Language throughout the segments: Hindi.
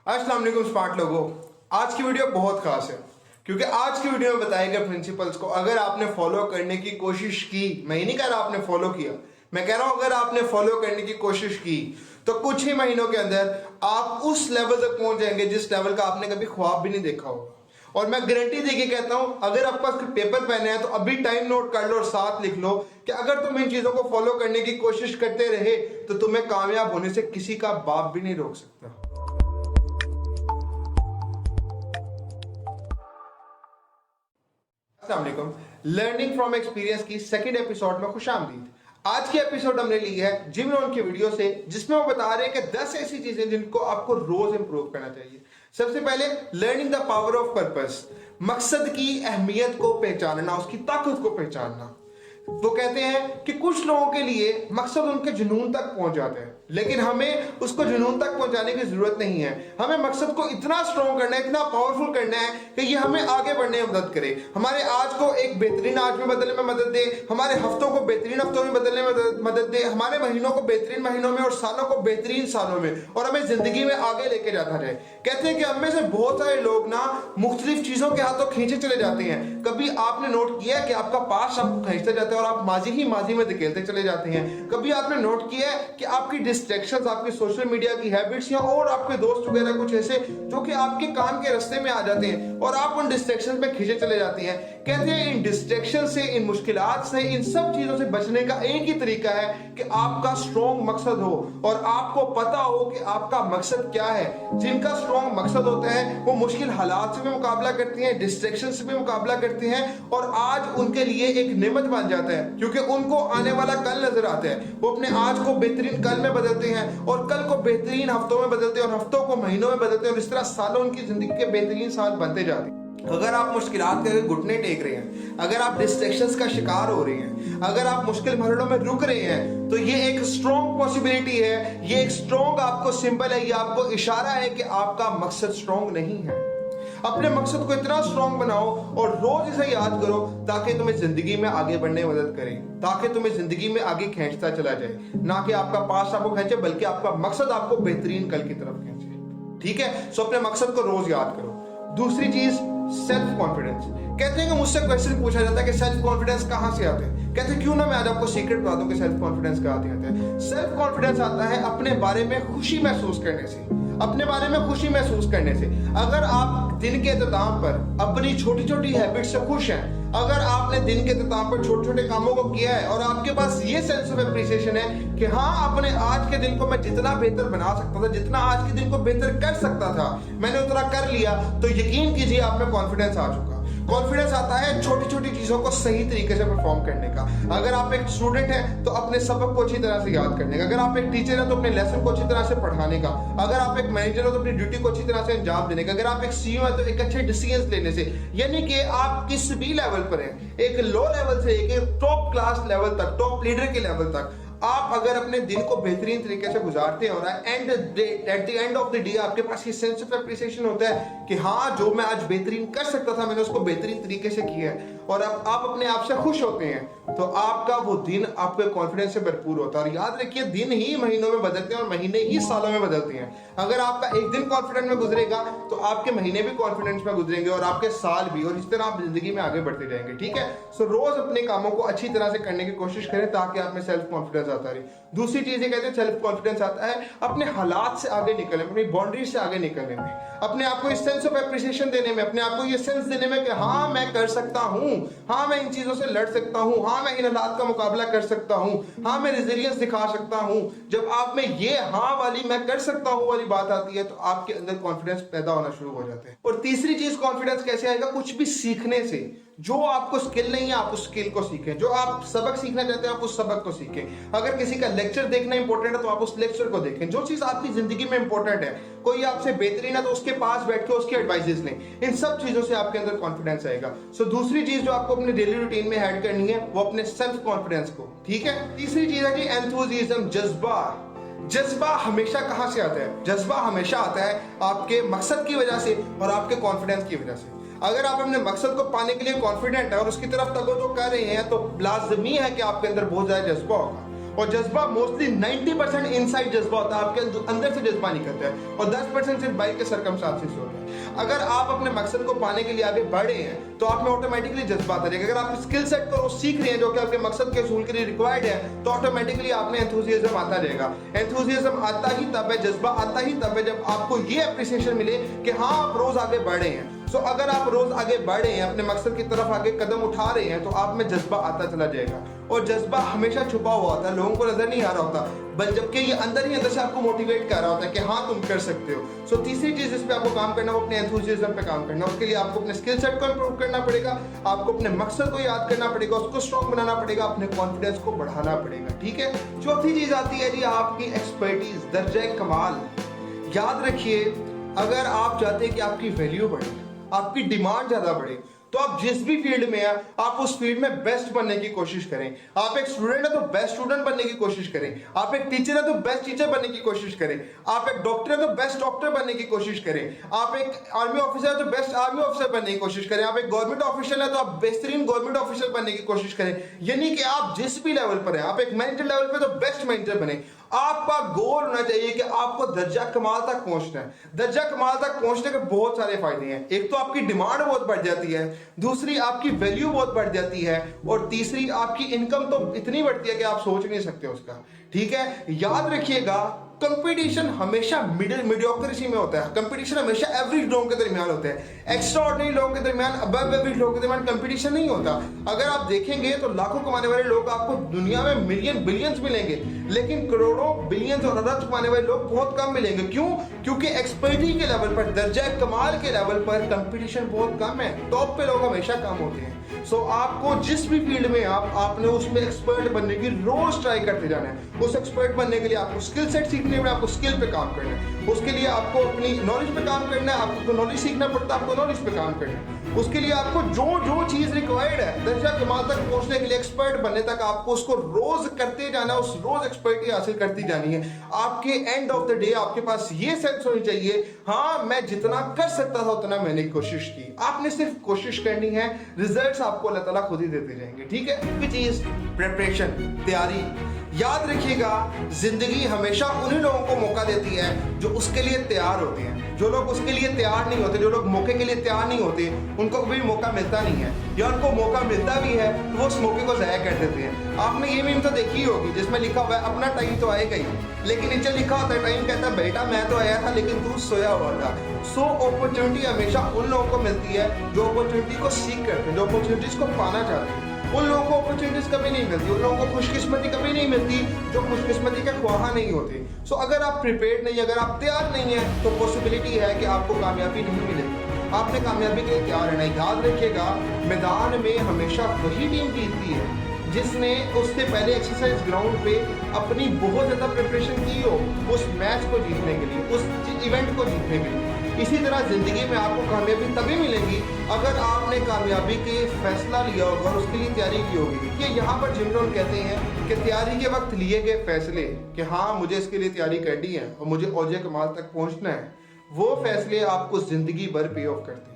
अस्सलाम वालेकुम स्मार्ट लोगों। आज की वीडियो बहुत खास है क्योंकि आज की वीडियो में बताए गए प्रिंसिपल्स को अगर आपने फॉलो करने की कोशिश की, मैं ही नहीं कह रहा आपने फॉलो किया, मैं कह रहा हूं अगर आपने फॉलो करने की कोशिश की तो कुछ ही महीनों के अंदर आप उस लेवल तक पहुंच जाएंगे जिस लेवल का आपने कभी ख्वाब भी नहीं देखा होगा। और मैं गारंटी देके कहता हूं, अगर आपके पास पेपर पेन है तो अभी टाइम नोट कर लो और साथ लिख लो कि अगर तुम इन चीजों को फॉलो करने की कोशिश करते रहे तो तुम्हें कामयाब होने से किसी का बाप भी नहीं रोक सकता। लर्निंग फ्रॉम एक्सपीरियंस की सेकंड एपिसोड में खुशामदीद। आज की एपिसोड हमने ली है जिम रॉन की वीडियो से, जिसमें वो बता रहे हैं कि 10 ऐसी चीजें जिनको आपको रोज इंप्रूव करना चाहिए। सबसे पहले learning the power of purpose, मकसद की अहमियत को पहचानना, उसकी ताकत को पहचानना। वो कहते हैं कि कुछ लोगों के लिए मकसद उनके जुनून तक पहुंच जाता है, लेकिन हमें उसको जुनून तक पहुंचाने की जरूरत नहीं है। हमें मकसद को इतना स्ट्रॉन्ग करना है, इतना पावरफुल करना है कि ये हमें आगे बढ़ने में मदद करे, हमारे आज को एक बेहतरीन आज में बदलने में मदद दे, हमारे हफ्तों को बेहतरीन हफ्तों में बदलने में मदद दे, हमारे महीनों को बेहतरीन महीनों में और सालों को बेहतरीन सालों में, और हमें जिंदगी में आगे लेके जाता रहे। कहते हैं कि हम में से बहुत सारे लोग ना मुख्तलिफ चीजों के हाथों खींचे चले जाते हैं। कभी आपने नोट किया है कि आपका पास आपको खींचता जाता है और आप माजी ही माजी में धकेलते चले जाते हैं। कभी आपने नोट किया है कि आपकी डिस्ट्रैक्शंस, आपकी सोशल मीडिया की हैबिट्स या और आपके दोस्त वगैरह कुछ ऐसे जो कि आपके काम के रास्ते में आ जाते हैं और आप उन डिस्ट्रैक्शंस में खींचे चले जाते हैं। कहते हैं इन डिस्ट्रैक्शन से, इन मुश्किलात से, इन सब चीजों से बचने का एक ही तरीका है कि आपका स्ट्रॉन्ग मकसद हो और आपको पता हो कि आपका मकसद क्या है। जिनका स्ट्रॉन्ग मकसद होता है वो मुश्किल हालात से भी मुकाबला करते हैं, डिस्ट्रैक्शन से भी मुकाबला करते हैं और आज उनके लिए एक नेमत बन जाता है क्योंकि उनको आने वाला कल नजर आता है। वो अपने आज को बेहतरीन कल में बदलते हैं और कल को बेहतरीन हफ्तों में बदलते हैं और हफ्तों को महीनों में बदलते हैं और इस तरह सालों उनकी जिंदगी के बेहतरीन साल बनते जाते हैं। अगर आप मुश्किलात के घुटने टेक रहे हैं, अगर आप डिस्ट्रैक्शंस का शिकार हो रहे हैं, अगर आप मुश्किल मरहलों में रुक रहे हैं, तो ये एक स्ट्रॉन्ग पॉसिबिलिटी है, ये एक स्ट्रॉन्ग आपको सिंबल है, ये आपको इशारा है कि आपका मकसद स्ट्रॉन्ग नहीं है। अपने मकसद को इतना स्ट्रॉन्ग बनाओ और रोज इसे याद करो ताकि तुम्हें जिंदगी में आगे बढ़ने में मदद करे, ताकि तुम्हें जिंदगी में आगे खींचता चला जाए, ना कि आपका पास आपको खींचे बल्कि आपका मकसद आपको बेहतरीन कल की तरफ खींचे। ठीक है, सो अपने मकसद को रोज याद करो। दूसरी चीज सेल्फ कॉन्फिडेंस। कहते हैं कि मुझसे क्वेश्चन पूछा जाता है कि सेल्फ कॉन्फिडेंस कहां से आते हैं। कहते हैं क्यों ना मैं आज आपको सीक्रेट बता दूं कि सेल्फ कॉन्फिडेंस कहां आते हैं। सेल्फ कॉन्फिडेंस आता है अपने बारे में खुशी महसूस करने से, अपने बारे में खुशी महसूस करने से। अगर आप दिन के इख्तिताम पर अपनी छोटी छोटी हैबिट से खुश हैं, अगर आपने दिन के इख्तिताम पर छोटे छोटे कामों को किया है और आपके पास ये सेंस ऑफ एप्रिसिएशन है कि हाँ, अपने आज के दिन को मैं जितना बेहतर बना सकता था, जितना आज के दिन को बेहतर कर सकता था, मैंने उतना कर लिया, तो यकीन कीजिए आप में कॉन्फिडेंस आ चुका। कॉन्फिडेंस आता है छोटी छोटी चीजों को सही तरीके से परफॉर्म करने का। अगर आप एक स्टूडेंट हैं तो अपने सबक को अच्छी तरह से याद करने का, अगर आप एक टीचर हैं तो अपने लेसन को अच्छी तरह से पढ़ाने का, अगर आप एक मैनेजर हो तो अपनी ड्यूटी को अच्छी तरह से अंजाम देने का, अगर आप एक सीईओ हैं तो एक अच्छे डिसीजन लेने से। यानी कि आप किस भी लेवल पर हैं, एक लो लेवल से एक टॉप क्लास लेवल तक, टॉप लीडर के लेवल तक आप अगर अपने दिन को बेहतरीन तरीके से गुजारते हैं और at the end of the day आपके पास ये सेंस ऑफ एप्रिसिएशन होता है कि हाँ, जो मैं आज बेहतरीन कर सकता था मैंने उसको बेहतरीन तरीके से किया है, और अब आप अपने आप से खुश होते हैं, तो आपका वो दिन आपके कॉन्फिडेंस से भरपूर होता है। और याद रखिए, दिन ही महीनों में बदलते हैं और महीने ही सालों में बदलते हैं। अगर आपका एक दिन कॉन्फिडेंस में गुजरेगा तो आपके महीने भी कॉन्फिडेंस में गुजरेंगे और आपके साल भी, और इस तरह आप जिंदगी में आगे बढ़ते जाएंगे। ठीक है, सो रोज अपने कामों को अच्छी तरह से करने की कोशिश करें ताकि आप में सेल्फ कॉन्फिडेंस आता रहे। दूसरी चीज ये कहते हैं सेल्फ कॉन्फिडेंस आता है अपने हालात से आगे निकलने में, अपनी बाउंड्री से आगे निकलने में, अपने आप को इस सेंस ऑफ एप्रिसिएशन देने में, अपने आप को ये सेंस देने में कि हाँ, मैं कर सकता हूँ, हाँ, मैं इन चीजों से लड़ सकता हूँ, हाँ, मैं इन हालात का मुकाबला कर सकता हूँ, हाँ, मैं रेजिलियंस दिखा सकता हूँ। जब आप में ये हाँ वाली, मैं कर सकता हूँ वाली बात आती है तो आपके अंदर कॉन्फिडेंस पैदा होना शुरू हो जाता है। और तीसरी चीज कॉन्फिडेंस कैसे आएगा? कुछ भी सीखने से। जो आपको स्किल नहीं है आप उस स्किल को सीखें, जो आप सबक सीखना चाहते हैं आप उस सबक को सीखें। अगर किसी का लेक्चर देखना इंपॉर्टेंट है तो आप उस लेक्चर को देखें। जो चीज आपकी जिंदगी में इंपॉर्टेंट है, कोई आपसे बेहतरीन है तो उसके पास बैठ के उसकी एडवाइसेस लें। इन सब चीजों से आपके अंदर कॉन्फिडेंस आएगा। सो दूसरी चीज जो आपको अपने डेली रूटीन में ऐड करनी है वो अपने सेल्फ कॉन्फिडेंस को। ठीक है, तीसरी चीज है जी एंथुसियाज्म, जज्बा। जज्बा हमेशा कहां से आता है? जज्बा हमेशा आता है आपके मकसद की वजह से और आपके कॉन्फिडेंस की वजह से। अगर आप अपने मकसद को पाने के लिए कॉन्फिडेंट है और उसकी तरफ तवज्जो कर रहे हैं तो लाजमी है कि आपके अंदर बहुत ज्यादा जज्बा होगा। और जज्बा मोस्टली 90% इनसाइड जज्बा होता है, आपके अंदर से जज्बा निकलता है, और 10% सिर्फ बाहर के सरकमस्टांसेस होता है। अगर आप अपने मकसद को पाने के लिए आगे बढ़े हैं तो आप में ऑटोमेटिकली जज्बा आता रहेगा। अगर आप स्किल सेट को सीख रहे हैं जो कि आपके मकसद के असूल के लिए रिक्वायर्ड है, तो ऑटोमेटिकली आप में एंथुसियाज्म आता रहेगा। एंथुसियाज्म आता ही तब है, जज्बा आता ही तब है जब आपको ये अप्रिसिएशन मिले कि हाँ आप रोज आगे बढ़े हैं। सो अगर आप रोज आगे बढ़ रहे हैं, अपने मकसद की तरफ आगे कदम उठा रहे हैं, तो आप में जज्बा आता चला जाएगा। और जज्बा हमेशा छुपा हुआ होता है, लोगों को नजर नहीं आ रहा होता, बट जबकि ये अंदर ही अंदर से आपको मोटिवेट कर रहा होता है कि हाँ तुम कर सकते हो। सो तीसरी चीज जिस पे आपको काम करना है वो अपने एंथुसियाज्म पे काम करना। उसके लिए आपको अपने स्किल सेट को इंप्रूव करना पड़ेगा, आपको अपने मकसद को याद करना पड़ेगा, उसको स्ट्रॉन्ग बनाना पड़ेगा, अपने कॉन्फिडेंस को बढ़ाना पड़ेगा। ठीक है। चौथी चीज आती है जी आपकी एक्सपर्टीज, दर्जा कमाल। याद रखिए, अगर आप चाहते हैं कि आपकी वैल्यू बढ़े, आपकी डिमांड ज्यादा बढ़े, तो आप जिस भी फील्ड में हैं आप उस फील्ड में बेस्ट बनने की कोशिश करें। आप एक स्टूडेंट है तो बेस्ट स्टूडेंट बनने की कोशिश करें, आप एक टीचर है तो बेस्ट टीचर बनने की कोशिश करें, आप एक डॉक्टर है तो बेस्ट डॉक्टर बनने की कोशिश करें, आप एक आर्मी ऑफिसर है तो बेस्ट आर्मी ऑफिसर बनने की कोशिश करें, आप एक गवर्नमेंट ऑफिशियल है तो आप बेहतरीन गवर्नमेंट ऑफिशियल बनने की कोशिश करें। यानी कि आप जिस भी लेवल पर हैं, आप एक मैनेजर लेवल पर तो बेस्ट मैनेजर बने। आपका गोल होना चाहिए कि आपको दर्जा कमाल तक पहुंचना है। दर्जा कमाल तक पहुंचने के बहुत सारे फायदे हैं। एक तो आपकी डिमांड बहुत बढ़ जाती है, दूसरी आपकी वैल्यू बहुत बढ़ जाती है, और तीसरी आपकी इनकम तो इतनी बढ़ती है कि आप सोच नहीं सकते उसका। ठीक है। याद रखिएगा, कंपटीशन हमेशा मीडियोक्रेसी में होता है, कंपटीशन हमेशा एवरेज लोगों के दरमियान होता है। एक्स्ट्रा ऑर्डिनरी लोगों के दरमियान, अबव एवरेज लोगों के दरमियान कंपटीशन नहीं होता। अगर आप देखेंगे तो लाखों कमाने वाले लोग आपको दुनिया में मिलियन बिलियंस मिलेंगे, लेकिन करोड़ों बिलियंस और अरब कमाने वाले लोग बहुत कम मिलेंगे। क्यों? क्योंकि एक्सपर्टी के लेवल पर, दर्जा कमाल के लेवल पर कंपटीशन बहुत कम है, टॉप पे लोग हमेशा कम होते हैं। सो आपको जिस भी फील्ड में आपने उसमें एक्सपर्ट बनने की रोज ट्राई करते जाना है। उस एक्सपर्ट बनने के लिए आपको स्किल सेट सीखने में, आपको स्किल पे काम करना है। उसके लिए आपको अपनी नॉलेज पे काम करना है, आपको नॉलेज सीखना पड़ता है, आपको नॉलेज पे काम करना है। उसके लिए आपको जो जो चीज रिक्वायर्ड है दर्जा कमाल तक पहुंचने के लिए, एक्सपर्ट बनने तक, आपको उसको रोज करते जाना, उस रोज एक्सपर्टी हासिल करती जानी है। आपके एंड ऑफ द डे आपके पास ये सेंस होनी चाहिए, हाँ मैं जितना कर सकता था उतना मैंने कोशिश की। आपने सिर्फ कोशिश करनी है, रिजल्ट्स आपको अल्लाह ताला खुद ही देते जाएंगे। ठीक है। चीज प्रिपरेशन, तैयारी। याद रखिएगा, जिंदगी हमेशा उन्हीं लोगों को मौका देती है जो उसके लिए तैयार होते हैं। जो लोग उसके लिए तैयार नहीं होते, जो लोग मौके के लिए तैयार नहीं होते, उनको कभी मौका मिलता नहीं है, या उनको मौका मिलता भी है तो वो उस मौके को ज़ाया कर देते हैं। आपने ये मीम तो देखी होगी जिसमें लिखा हुआ है अपना टाइम तो आएगा ही, लेकिन नीचे लिखा होता है टाइम कहता है बेटा मैं तो आया था लेकिन तू सोया हुआ था। सो अपॉर्चुनिटी हमेशा उन लोगों को मिलती है जो अपॉर्चुनिटी को सीख करते हैं, जो अपॉर्चुनिटीज को पाना चाहते हैं। उन लोगों को अपॉर्चुनिटीज कभी नहीं मिलती, उन लोगों को खुशकिस्मती कभी नहीं मिलती जो खुशकिस्मती के ख्वाहा नहीं होते। सो अगर आप प्रिपेयर्ड नहीं, अगर आप तैयार नहीं है, तो पॉसिबिलिटी है कि आपको कामयाबी नहीं मिलेगी। आपने कामयाबी के लिए तैयार रहना है। याद रखिएगा, मैदान में हमेशा वही टीम जीतती है जिसने उससे पहले एक्सरसाइज ग्राउंड पे अपनी बहुत ज्यादा प्रिपरेशन की हो उस मैच को जीतने के लिए, उस इवेंट को जीतने के लिए। इसी तरह जिंदगी में आपको कामयाबी तभी मिलेगी अगर आपने कामयाबी के फैसला लिया होगा और उसके लिए तैयारी की होगी। कि यहाँ पर जिम रोहन कहते हैं कि तैयारी के वक्त लिए गए फैसले कि हाँ मुझे इसके लिए तैयारी करनी है और मुझे औजे कमाल तक पहुंचना है, वो फैसले आपको जिंदगी भर पे ऑफ करते हैं।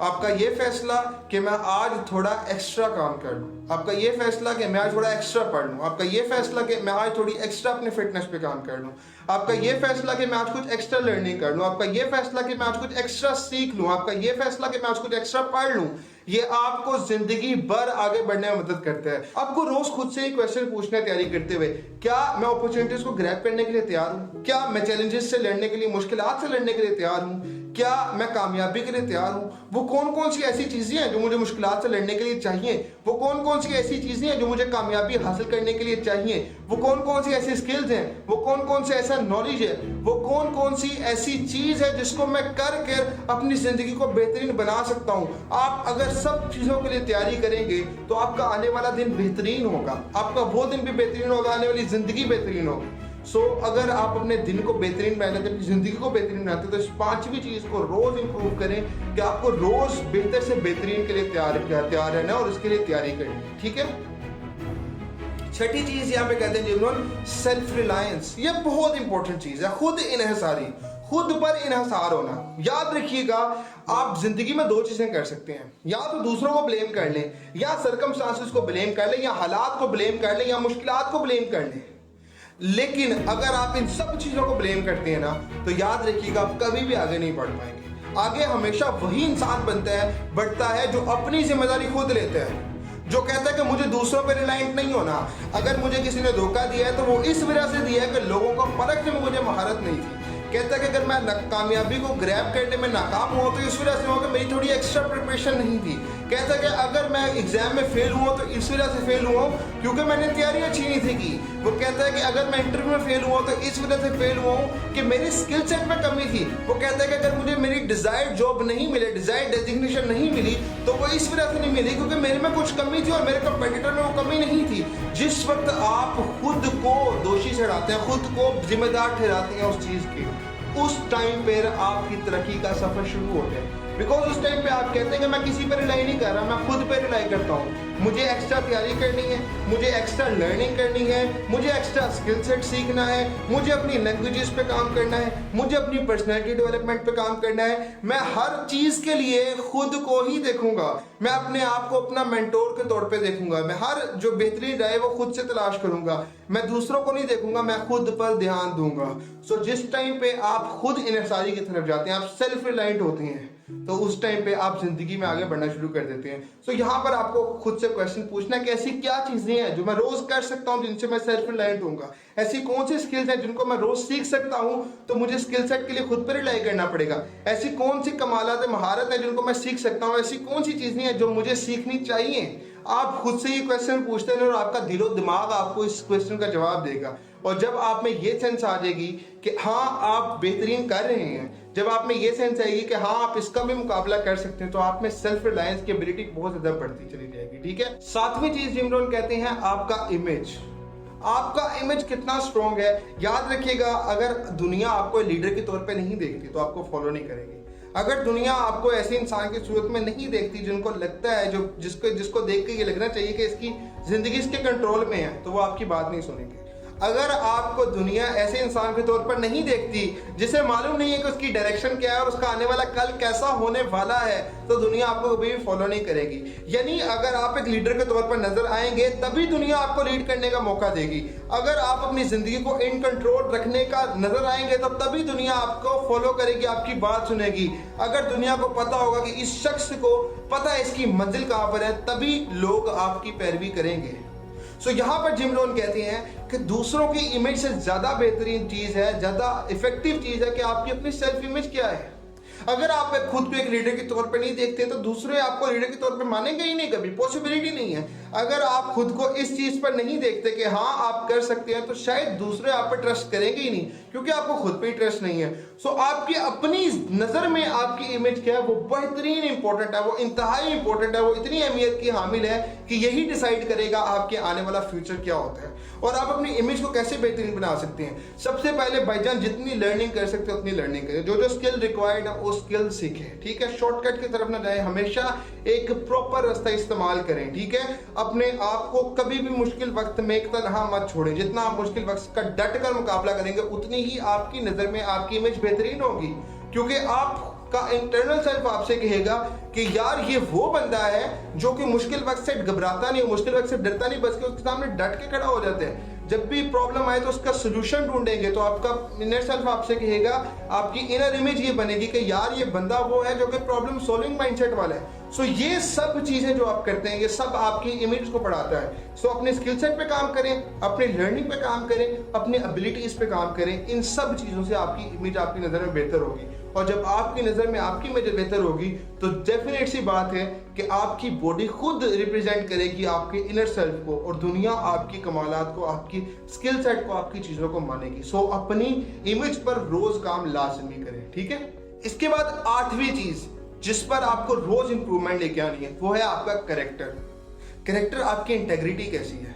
आपका ये फैसला कि मैं आज थोड़ा एक्स्ट्रा काम कर लूँ, आपका ये फैसला कि मैं आज थोड़ा एक्स्ट्रा पढ़ लूँ, आपका ये फैसला कि मैं आज थोड़ी एक्स्ट्रा अपने फिटनेस पे काम कर लूँ, आपका ये फैसला कि मैं आज कुछ एक्स्ट्रा लर्निंग कर लूँ, आपका ये फैसला कि मैं आज कुछ एक्स्ट्रा सीख लूँ, आपका ये फैसला कि मैं आज कुछ एक्स्ट्रा पढ़ लूँ, ये आपको जिंदगी भर आगे बढ़ने में मदद करता है। आपको रोज खुद से एक क्वेश्चन पूछना है तैयारी करते हुए, क्या मैं अपॉर्चुनिटीज को ग्रैब करने के लिए तैयार हूँ? क्या मैं चैलेंजेस से लड़ने के लिए, मुश्किलात से लड़ने के लिए तैयार हूँ? क्या मैं कामयाबी के लिए तैयार हूँ? वो कौन कौन सी ऐसी चीजें हैं जो मुझे मुश्किलात से लड़ने के लिए चाहिए? वो कौन कौन सी ऐसी चीजें हैं जो मुझे कामयाबी हासिल करने के लिए चाहिए? वो कौन कौन सी ऐसी स्किल्स हैं? वो कौन कौन से ऐसा नॉलेज है? वो कौन कौन सी ऐसी चीज है जिसको मैं करके अपनी जिंदगी को बेहतरीन बना सकता हूँ? आप अगर सब चीजों के लिए तैयारी करेंगे तो आपका आने वाला दिन बेहतरीन होगा, आपका वो दिन भी बेहतरीन होगा, आने वाली जिंदगी बेहतरीन होगी। सो अगर आप अपने दिन को बेहतरीन बनाते, अपनी जिंदगी को बेहतरीन बनाते, तो इस पांचवी चीज को रोज इंप्रूव करें कि आपको रोज बेहतर से बेहतरीन के लिए तैयार रहना और इसके लिए तैयारी करनी। ठीक है। छठी चीज यहाँ पे कहते हैं जिम रोहन, सेल्फ रिलायंस। ये बहुत इंपॉर्टेंट चीज है, खुद इन्हिसारी। खुद पर इन्हसार होना। याद रखिएगा, आप जिंदगी में दो चीजें कर सकते हैं, या तो दूसरों को ब्लेम कर लें, या सर्कमस्टांसेस को ब्लेम कर लें, या हालात को ब्लेम कर लें, या मुश्किलात को ब्लेम कर लें। लेकिन अगर आप इन सब चीजों को ब्लेम करते हैं ना, तो याद रखिएगा आप कभी भी आगे नहीं बढ़ पाएंगे। आगे हमेशा वही इंसान बढ़ता है जो अपनी जिम्मेदारी खुद लेता है, जो कहता है कि मुझे दूसरों पर रिलायंट नहीं होना। अगर मुझे किसी ने धोखा दिया है तो वो इस वजह से दिया है कि लोगों को परखने में मुझे महारत नहीं थी। कहता है कि अगर मैं कामयाबी को ग्रैब करने में नाकाम हुआ तो इस वजह से हुआ कि मेरी थोड़ी एक्स्ट्रा प्रिपरेशन नहीं थी। कहता है कि अगर मैं एग्जाम में फेल हुआ तो इस वजह से फेल हुआ क्योंकि मैंने तैयारी अच्छी नहीं थी की। वो कहता है कि अगर मैं इंटरव्यू में फेल हुआ तो इस वजह से फेल हुआ कि मेरी स्किल सेट में कमी थी। वो कहता है कि अगर मुझे मेरी डिजायर्ड जॉब नहीं मिले, डिजायर्ड डेजिग्नेशन नहीं मिली, तो वो इस वजह से नहीं मिली क्योंकि मेरे में कुछ कमी थी और मेरे कंपेटिटर में वो कमी नहीं थी। जिस वक्त आप खुद को दोषी ठहराते हैं, खुद को जिम्मेदार ठहराते हैं उस चीज के, उस टाइम पर आपकी तरक्की का सफर शुरू हो गया। बिकॉज उस टाइम पे आप कहते हैं कि मैं किसी पर रिलाई नहीं कर रहा, मैं खुद पे रिलाई करता हूँ। मुझे एक्स्ट्रा तैयारी करनी है, मुझे एक्स्ट्रा लर्निंग करनी है, मुझे एक्स्ट्रा स्किल सेट सीखना है, मुझे अपनी लैंग्वेजेस पे काम करना है, मुझे अपनी पर्सनैलिटी डेवलपमेंट पे काम करना है। मैं हर चीज के लिए खुद को ही देखूंगा, मैं अपने आप को अपना मेंटोर के तौर पे देखूंगा, मैं हर जो बेहतरीन राय वो खुद से तलाश करूंगा, मैं दूसरों को नहीं देखूंगा, मैं खुद पर ध्यान दूंगा। सो जिस टाइम पे आप खुद इन्हसारी की तरफ जाते हैं, आप सेल्फ रिलायंट होते हैं, तो उस टाइम पे आप जिंदगी में आगे बढ़ना शुरू कर देते हैं। सो यहाँ पर आपको खुद से क्वेश्चन पूछना है कि ऐसी क्या चीजें हैं जो मैं रोज कर सकता हूँ जिनसे मैं सेल्फ रिलायंट होऊंगा। ऐसी कौन सी स्किल्स हैं जिनको मैं रोज सीख सकता हूँ, तो मुझे स्किल सेट के लिए खुद पर रिलाई करना पड़ेगा। ऐसी कौन सी कमालात महारत है जिनको मैं सीख सकता हूँ, ऐसी कौन सी चीजें हैं जो मुझे सीखनी चाहिए। आप खुद से ये क्वेश्चन पूछते हैं और आपका दिलो दिमाग आपको इस क्वेश्चन का जवाब देगा। और जब आप में ये सेंस आ जाएगी कि हाँ आप बेहतरीन कर रहे हैं, जब आप में ये सेंस आएगी कि हाँ आप इसका भी मुकाबला कर सकते हैं, तो आप में सेल्फ रिलायंस की एबिलिटी बहुत ज्यादा बढ़ती चली जाएगी। ठीक है। सातवीं चीज जिम रोहन कहते हैं आपका इमेज। आपका इमेज कितना स्ट्रॉन्ग है। याद रखिएगा, अगर दुनिया आपको लीडर के तौर पे नहीं देखती तो आपको फॉलो नहीं करेगी। अगर दुनिया आपको ऐसे इंसान की सूरत में नहीं देखती जिनको लगता है, जो जिसको देख के ये लगना चाहिए कि इसकी जिंदगी इसके कंट्रोल में है, तो वो आपकी बात नहीं सुनेंगे। अगर आपको दुनिया ऐसे इंसान के तौर पर नहीं देखती जिसे मालूम नहीं है कि उसकी डायरेक्शन क्या है और उसका आने वाला कल कैसा होने वाला है, तो दुनिया आपको कभी भी फॉलो नहीं करेगी। यानी अगर आप एक लीडर के तौर पर नजर आएंगे तभी दुनिया आपको लीड करने का मौका देगी। अगर आप अपनी जिंदगी को इन कंट्रोल रखने का नजर आएंगे तो तभी दुनिया आपको फॉलो करेगी, आपकी बात सुनेगी। अगर दुनिया को पता होगा कि इस शख्स को पता है इसकी मंजिल कहां पर है, तभी लोग आपकी पैरवी करेंगे। सो यहाँ पर जिम रोहन कहते हैं कि दूसरों की इमेज से ज्यादा बेहतरीन चीज है, ज्यादा इफेक्टिव चीज है कि आपकी अपनी सेल्फ इमेज क्या है। अगर आप खुद को एक लीडर के तौर पे नहीं देखते तो दूसरे आपको लीडर के तौर पे मानेंगे ही नहीं, कभी पॉसिबिलिटी नहीं है। अगर आप खुद को इस चीज पर नहीं देखते कि हाँ आप कर सकते हैं, तो शायद दूसरे आप पर ट्रस्ट करेंगे ही नहीं, क्योंकि आपको खुद पे ही ट्रस्ट नहीं है। सो आपकी अपनी नजर में आपकी इमेज क्या है, वो बेहतरीन इंपॉर्टेंट है, वो इंतहाई इंपॉर्टेंट है, वो इतनी अहमियत की हामिल है कि यही डिसाइड करेगा आपके आने वाला फ्यूचर क्या होता है और आप अपनी इमेज को कैसे बेहतरीन बना सकते हैं। सबसे पहले भाईजान जितनी लर्निंग कर सकते हो उतनी लर्निंग करें, जो जो स्किल रिक्वायर्ड है वो स्किल सीखें। ठीक है, शॉर्टकट की तरफ ना जाए, हमेशा एक प्रॉपर रास्ता इस्तेमाल करें। ठीक है, अपने आप को कभी भी मुश्किल वक्त में एक तनहा मत छोड़ें। जितना आप मुश्किल वक्त का डट कर मुकाबला करेंगे उतनी ही आपकी नजर में आपकी इमेज बेहतरीन होगी, क्योंकि आपका इंटरनल सेल्फ आपसे कहेगा कि यार ये वो बंदा है जो कि मुश्किल वक्त से घबराता नहीं, मुश्किल वक्त से डरता नहीं, बस के उसके सामने डट के खड़ा हो जाते हैं। जब भी प्रॉब्लम आए तो उसका सोल्यूशन ढूंढेंगे, तो आपका इनर सेल्फ आपसे कहेगा, आपकी इनर इमेज ये बनेगी कि यार ये बंदा वो है जो कि प्रॉब्लम सॉल्विंग माइंडसेट वाला है। सो ये सब चीजें जो आप करते हैं ये सब आपकी इमेज को बढ़ाता है। सो अपने स्किल सेट पे काम करें, अपने लर्निंग पे काम करें, अपनी एबिलिटीज पे काम करें। इन सब चीजों से आपकी इमेज आपकी नजर में बेहतर होगी, और जब आपकी नजर में आपकी इमेज बेहतर होगी तो डेफिनेट सी बात है कि आपकी बॉडी खुद रिप्रेजेंट करेगी आपके इनर सेल्फ को, और दुनिया आपकी कमालात को, आपकी स्किल सेट को, आपकी चीजों को मानेगी। सो अपनी इमेज पर रोज काम लाजमी करें। ठीक है, इसके बाद आठवीं चीज जिस पर आपको रोज इंप्रूवमेंट लेके आनी है वो है आपका कैरेक्टर। कैरेक्टर, आपकी इंटेग्रिटी कैसी है।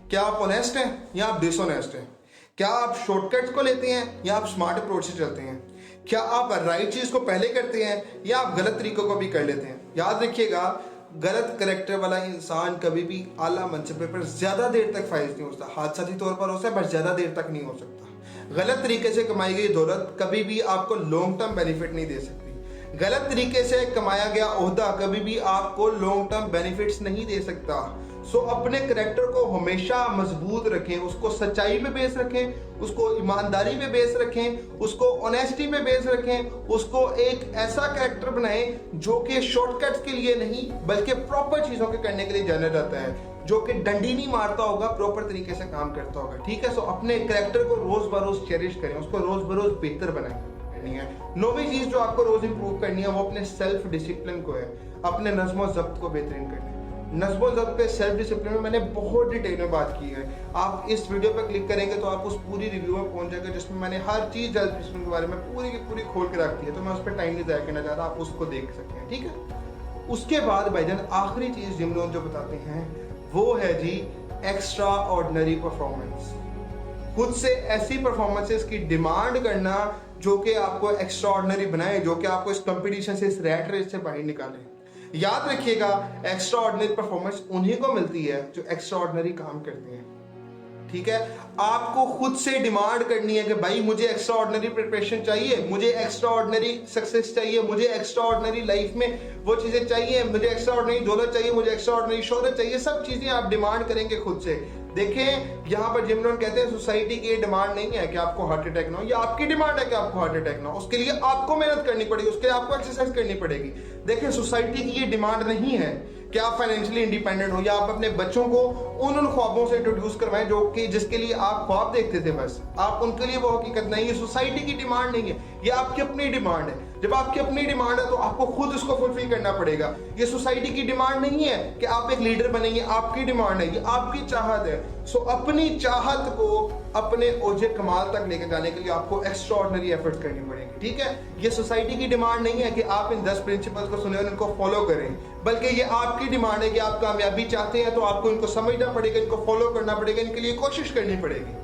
क्या आप ऑनेस्ट हैं या आप डिसऑनेस्ट हैं? क्या आप शॉर्टकट्स को लेते हैं या आप स्मार्ट अप्रोच से चलते हैं? क्या आप राइट चीज को पहले करते हैं या आप गलत तरीकों को भी कर लेते हैं? याद रखिएगा, गलत कैरेक्टर वाला इंसान कभी भी आला मंजिल पर ज्यादा देर तक फाइज नहीं होता। हादसाती तौर पर हो सकता है पर ज्यादा देर तक नहीं हो सकता। गलत तरीके से कमाई गई दौलत कभी भी आपको लॉन्ग टर्म बेनिफिट नहीं दे सकती। गलत तरीके से कमाया गया ओहदा कभी भी आपको लॉन्ग टर्म बेनिफिट्स नहीं दे सकता। सो अपने करेक्टर को हमेशा मजबूत रखें, उसको सच्चाई पे बेस रखें, उसको ईमानदारी पे बेस रखें, उसको ऑनेस्टी पे बेस रखें, उसको एक ऐसा करेक्टर बनाएं जो कि शॉर्टकट्स के लिए नहीं बल्कि प्रॉपर चीजों के करने के लिए जाना जाता है, जो कि डंडी नहीं मारता होगा, प्रॉपर तरीके से काम करता होगा। ठीक है, सो अपने करेक्टर को रोज बरोज चेरिश करें, उसको रोज बरोज बेहतर बनाएं। नौवीं चीज जो आपको रोज इंप्रूव करनी है वो अपने सेल्फ डिसिप्लिन को है, अपने नज्म जब्त को बेहतरीन करना है। नज्म जब्त पे सेल्फ डिसिप्लिन में मैंने बहुत डिटेल में बात की है। आप इस वीडियो पर क्लिक करेंगे तो आप उस पूरी रिव्यू में पहुंच जाएंगे जिसमें मैंने हर चीज सेल्फ डिसिप्लिन के बारे में पूरी की पूरी खोल के रख दी है, तो मैं उस पर टाइम नहीं जाया करना चाहता, आप उसको देख सकते हैं। ठीक है, उसके बाद भाईजान आखिरी चीज जिम लोन जो बताते हैं वो है जी एक्स्ट्रा ऑर्डिनरी परफॉर्मेंस। खुद से ऐसी परफॉर्मेंसेस की डिमांड करना जो कि आपको एक्स्ट्रा ऑर्डिनरी बनाए, जो कि आपको इस कंपटीशन से, इस रैट रेस से बाहर निकाले। याद रखिएगा, एक्स्ट्रा ऑर्डिनरी परफॉर्मेंस उन्हीं को मिलती है जो एक्स्ट्रा ऑर्डिनरी काम करते हैं। ठीक है, आपको खुद से डिमांड करनी है कि भाई मुझे एक्स्ट्रा ऑर्डिनरी प्रिपरेशन चाहिए, मुझे एक्स्ट्रा ऑर्डिनरी सक्सेस चाहिए, मुझे एक्स्ट्रा ऑर्डिनरी लाइफ में वो चीजें चाहिए, मुझे एक्स्ट्रा ऑर्डिनरी दौलत चाहिए, मुझे एक्स्ट्रा ऑर्डिनरी शोहरत चाहिए। सब चीजें आप डिमांड करेंगे खुद से। देखें, यहाँ पर जिम लोन कहते हैं सोसाइटी की डिमांड नहीं है कि आपको हार्ट अटैक ना हो, या आपकी डिमांड है कि आपको हार्ट अटैक ना हो। उसके लिए आपको मेहनत करनी पड़ेगी, उसके लिए आपको एक्सरसाइज करनी पड़ेगी। देखिए, सोसाइटी की ये डिमांड नहीं है कि आप फाइनेंशियली इंडिपेंडेंट हो, या आप अपने बच्चों को उन ख्वाबों से इंट्रोड्यूस करवाएं जो कि जिसके लिए आप ख्वाब देखते थे, बस आप उनके लिए वो हकीकत नहीं है। सोसाइटी की डिमांड नहीं है, ये आपकी अपनी डिमांड है। जब आपकी अपनी डिमांड है तो आपको खुद उसको फुलफिल करना पड़ेगा। ये सोसाइटी की डिमांड नहीं है कि आप एक लीडर बनेंगे, आपकी डिमांड है, ये आपकी चाहत है। सो अपनी चाहत को अपने ओजे कमाल तक लेकर जाने के लिए आपको एक्स्ट्रा ऑर्डिनरी एफर्ट्स करनी पड़ेंगी। ठीक है, ये सोसाइटी की डिमांड नहीं है कि आप इन 10 प्रिंसिपल्स को सुने और इनको फॉलो करें, बल्कि ये आपकी डिमांड है कि आप कामयाबी चाहते हैं तो आपको इनको समझना पड़ेगा, इनको फॉलो करना पड़ेगा, इनके लिए कोशिश करनी पड़ेगी।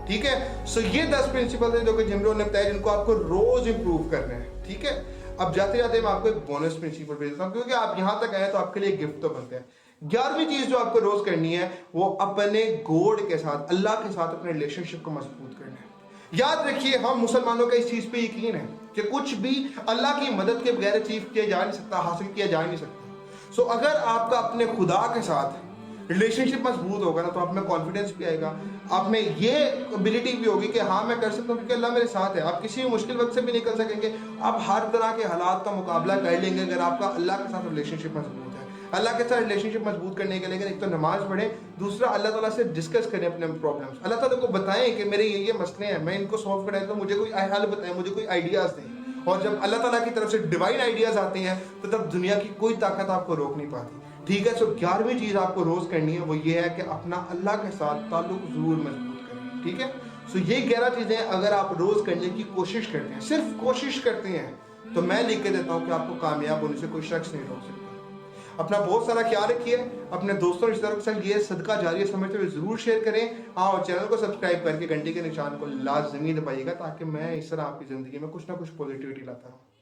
ठीक है, सो ये 10 प्रिंसिपल है जो कि जिम लोन ने बताया, जिनको आपको रोज इंप्रूव करना है। ठीक है, अब जाते जाते मैं आपको एक बोनस प्रिंसिपल भेज देता हूं, क्योंकि आप यहां तक आए तो आपके लिए गिफ्ट तो बनते हैं। 11वीं चीज जो आपको रोज करनी है वो अपने गॉड के साथ, अल्लाह के साथ अपने रिलेशनशिप को मजबूत करना है। याद रखिए, हम मुसलमानों का इस चीज पे यकीन है कि कुछ भी अल्लाह की मदद के बगैर अचीव किया जा नहीं सकता, हासिल किया जा नहीं सकता। सो अगर आपका अपने खुदा के साथ रिलेशनशिप मजबूत होगा ना, तो आप में कॉन्फिडेंस भी आएगा, आप में ये एबिलिटी भी होगी कि हाँ मैं कर सकता हूँ क्योंकि अल्लाह मेरे साथ है। आप किसी भी मुश्किल वक्त से भी निकल सकेंगे, आप हर तरह के हालात का मुकाबला कर लेंगे अगर आपका अल्लाह के साथ रिलेशनशिप मजबूत है। अल्लाह के साथ रिलेशनशिप मजबूत करने के लिए एक तो नमाज पढ़ें, दूसरा अल्लाह ताला से डिस्कस करें अपने प्रॉब्लम्स, अल्लाह ताला को बताएं कि मेरे ये मसले हैं, मैं इनको सॉल्व कराए, तो मुझे कोई हल बताएं, मुझे कोई आइडियाज दें। और जब अल्लाह ताला की तरफ से डिवाइन आइडियाज आते हैं तो तब दुनिया की कोई ताकत आपको रोक नहीं पाती। ठीक है, सो 11वीं चीज आपको रोज करनी है वो ये है कि अपना अल्लाह के साथ ताल्लुक जरूर मजबूत करें। ठीक है, सो ये 11 चीजें अगर आप रोज करने की कोशिश करते हैं, सिर्फ कोशिश करते हैं, तो मैं लिख के देता हूं कि आपको कामयाब होने से कोई शख्स नहीं रोक सकता। अपना बहुत सारा ख्याल रखिए, अपने दोस्तों रिश्तेदारों के साथ ये सदका जारी समझते हुए जरूर शेयर करें। हाँ, और चैनल को सब्सक्राइब करके घंटी के निशान को लाजमी दबाइएगा ताकि मैं इस तरह आपकी जिंदगी में कुछ ना कुछ पॉजिटिविटी लाता रहूं।